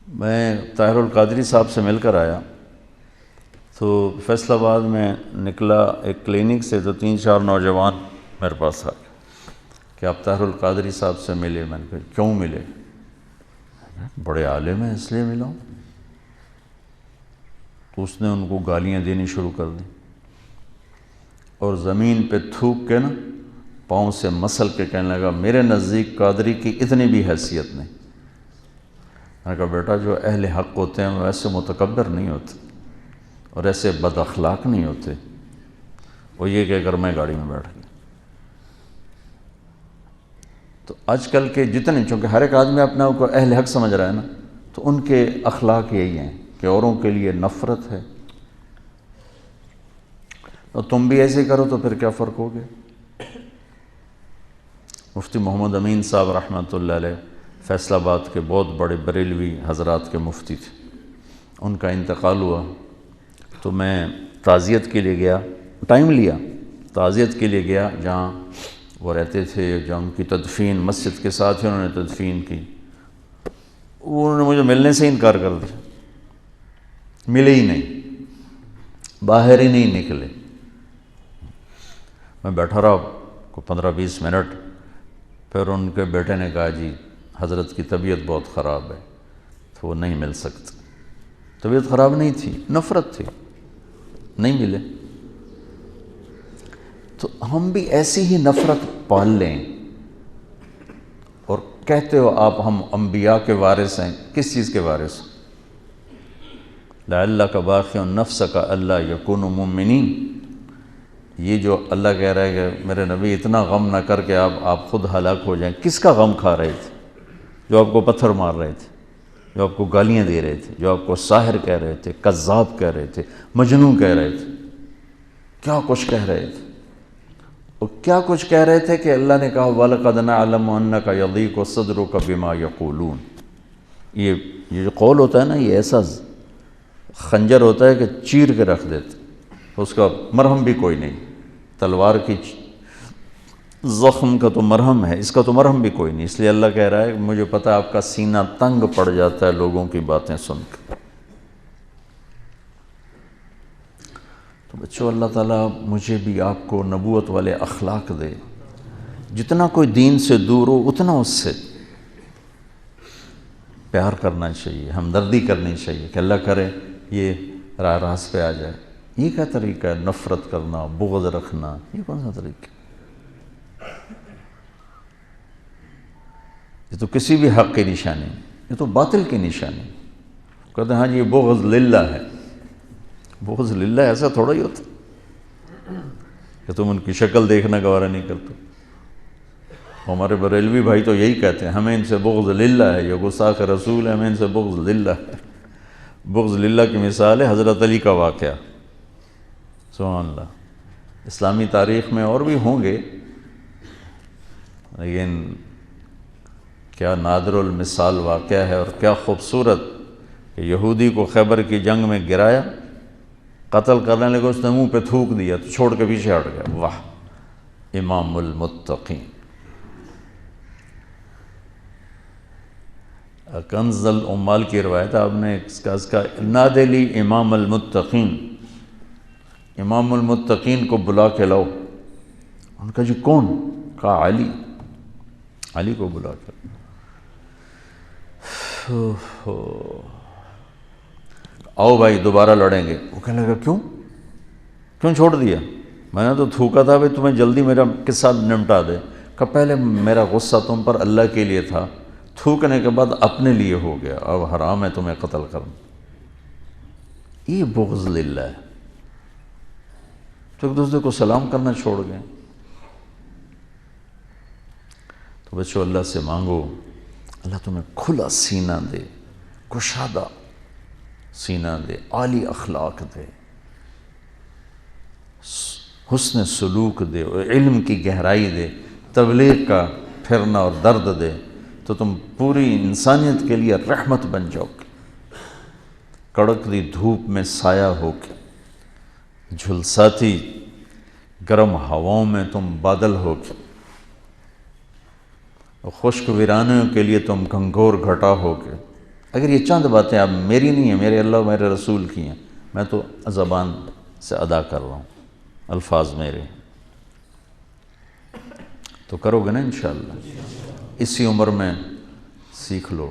میں طاہر القادری صاحب سے مل کر آیا تو فیصل آباد میں نکلا ایک کلینک سے، تو 3-4 نوجوان میرے پاس آ گئے کہ آپ طاہر القادری صاحب سے ملے۔ میں نے کہا کیوں ملے؟ بڑے عالم ہیں اس لیے ملا ہوں۔ تو اس نے ان کو گالیاں دینی شروع کر دیں اور زمین پہ تھوک کے نا پاؤں سے مسل کے کہنے لگا میرے نزدیک قادری کی اتنی بھی حیثیت نہیں۔ میں نے کہا بیٹا جو اہل حق ہوتے ہیں وہ ایسے متکبر نہیں ہوتے اور ایسے بد اخلاق نہیں ہوتے۔ وہ یہ کہہ کر میں گاڑی میں بیٹھ گیا۔ تو آج کل کے جتنے، چونکہ ہر ایک آدمی اپنے آپ کو اہل حق سمجھ رہا ہے نا، تو ان کے اخلاق یہی ہیں کہ اوروں کے لیے نفرت ہے۔ تو تم بھی ایسے کرو تو پھر کیا فرق ہو گیا؟ مفتی محمد امین صاحب رحمۃ اللہ علیہ فیصل آباد کے بہت بڑے بریلوی حضرات کے مفتی تھے، ان کا انتقال ہوا تو میں تعزیت کے لیے گیا، ٹائم لیا، تعزیت کے لیے گیا جہاں وہ رہتے تھے، جہاں ان کی تدفین مسجد کے ساتھ ہی انہوں نے تدفین کی۔ انہوں نے مجھے ملنے سے انکار کر دیا، ملے ہی نہیں، باہر ہی نہیں نکلے۔ میں بیٹھا رہا کو 15-20 منٹ، پھر ان کے بیٹے نے کہا جی حضرت کی طبیعت بہت خراب ہے تو وہ نہیں مل سکتے۔ طبیعت خراب نہیں تھی، نفرت تھی، نہیں ملے۔ تو ہم بھی ایسی ہی نفرت پال لیں اور کہتے ہو آپ ہم انبیاء کے وارث ہیں، کس چیز کے وارث؟ لعلک باخع نفسک الا یکونوا مؤمنین۔ یہ جو اللہ کہہ رہا ہے کہ میرے نبی اتنا غم نہ کر کے آپ خود ہلاک ہو جائیں، کس کا غم کھا رہے تھے؟ جو آپ کو پتھر مار رہے تھے، جو آپ کو گالیاں دے رہے تھے، جو آپ کو ساحر کہہ رہے تھے، کذاب کہہ رہے تھے، مجنون کہہ رہے تھے، کیا کچھ کہہ رہے تھے؟ اور کیا کچھ کہہ رہے تھے کہ اللہ نے کہا وَلَقَدْ نَعْلَمُ أَنَّكَ يَضِيقُ صَدْرُكَ بِمَا يَقُولُونَ۔ یہ جو قول ہوتا ہے نا، یہ ایسا خنجر ہوتا ہے کہ چیر کے رکھ دیتے، اس کا مرہم بھی کوئی نہیں۔ تلوار کی زخم کا تو مرہم ہے، اس کا تو مرہم بھی کوئی نہیں۔ اس لیے اللہ کہہ رہا ہے مجھے پتہ ہے آپ کا سینہ تنگ پڑ جاتا ہے لوگوں کی باتیں سن کے۔ تو بچوں اللہ تعالیٰ مجھے بھی آپ کو نبوت والے اخلاق دے، جتنا کوئی دین سے دور ہو اتنا اس سے پیار کرنا چاہیے، ہمدردی کرنی چاہیے کہ اللہ کرے یہ راہ راست پہ آ جائے۔ یہ کیا طریقہ ہے؟ نفرت کرنا، بغض رکھنا، یہ کون سا طریقہ ہے؟ یہ تو کسی بھی حق کی نشانی ہے، یہ تو باطل کی نشانی ہے۔ کہتے ہیں ہاں جی یہ بغض للہ ہے۔ بغض للہ ایسا تھوڑا ہی ہوتا کہ تم ان کی شکل دیکھنا گوارا نہیں کرتے۔ ہمارے بریلوی بھائی تو یہی کہتے ہیں ہمیں ان سے بغض للہ ہے، یہ گستاخ رسول ہے، ہمیں ان سے بغض للہ ہے۔ بغض للہ کی مثال ہے حضرت علی کا واقعہ، سبحان اللہ۔ اسلامی تاریخ میں اور بھی ہوں گے، لیکن کیا نادر المثال واقعہ ہے اور کیا خوبصورت کہ یہودی کو خیبر کی جنگ میں گرایا، قتل کرنے لگے، اس نے منہ پہ تھوک دیا تو چھوڑ کے پیچھے ہٹ گیا۔ واہ، امام المتقین۔ کنز العمال کی روایت آپ نے اس کا نادی لی امام المتقین، امام المتقین کو بلا کے لاؤ۔ ان کا جی کون؟ کہا علی، علی کو بلا کے آؤ بھائی دوبارہ لڑیں گے۔ وہ کہنے لگا کیوں چھوڑ دیا؟ میں نے تو تھوکا تھا بھائی تمہیں جلدی میرا قصہ نمٹا دے۔ کہ پہلے میرا غصہ تم پر اللہ کے لیے تھا، تھوکنے کے بعد اپنے لیے ہو گیا، اب حرام ہے تمہیں قتل کرنا۔ یہ بغض للہ ہے۔ تو ایک دوسرے کو سلام کرنا چھوڑ گئے۔ تو بچوں اللہ سے مانگو اللہ تمہیں کھلا سینہ دے، کشادہ سینہ دے، عالی اخلاق دے، حسن سلوک دے، علم کی گہرائی دے، تبلیغ کا پھرنا اور درد دے، تو تم پوری انسانیت کے لیے رحمت بن جاؤ گے۔ کڑکتی دھوپ میں سایہ ہو کے، جھلساتی گرم ہواؤں میں تم بادل ہو کے، خشک ویرانوں کے لیے تم گھنگھور گھٹا ہو کے، اگر یہ چند باتیں اب میری نہیں ہیں، میرے اللہ و میرے رسول کی ہیں، میں تو زبان سے ادا کر رہا ہوں، الفاظ میرے، تو کرو گے نا انشاءاللہ؟ اسی عمر میں سیکھ لو۔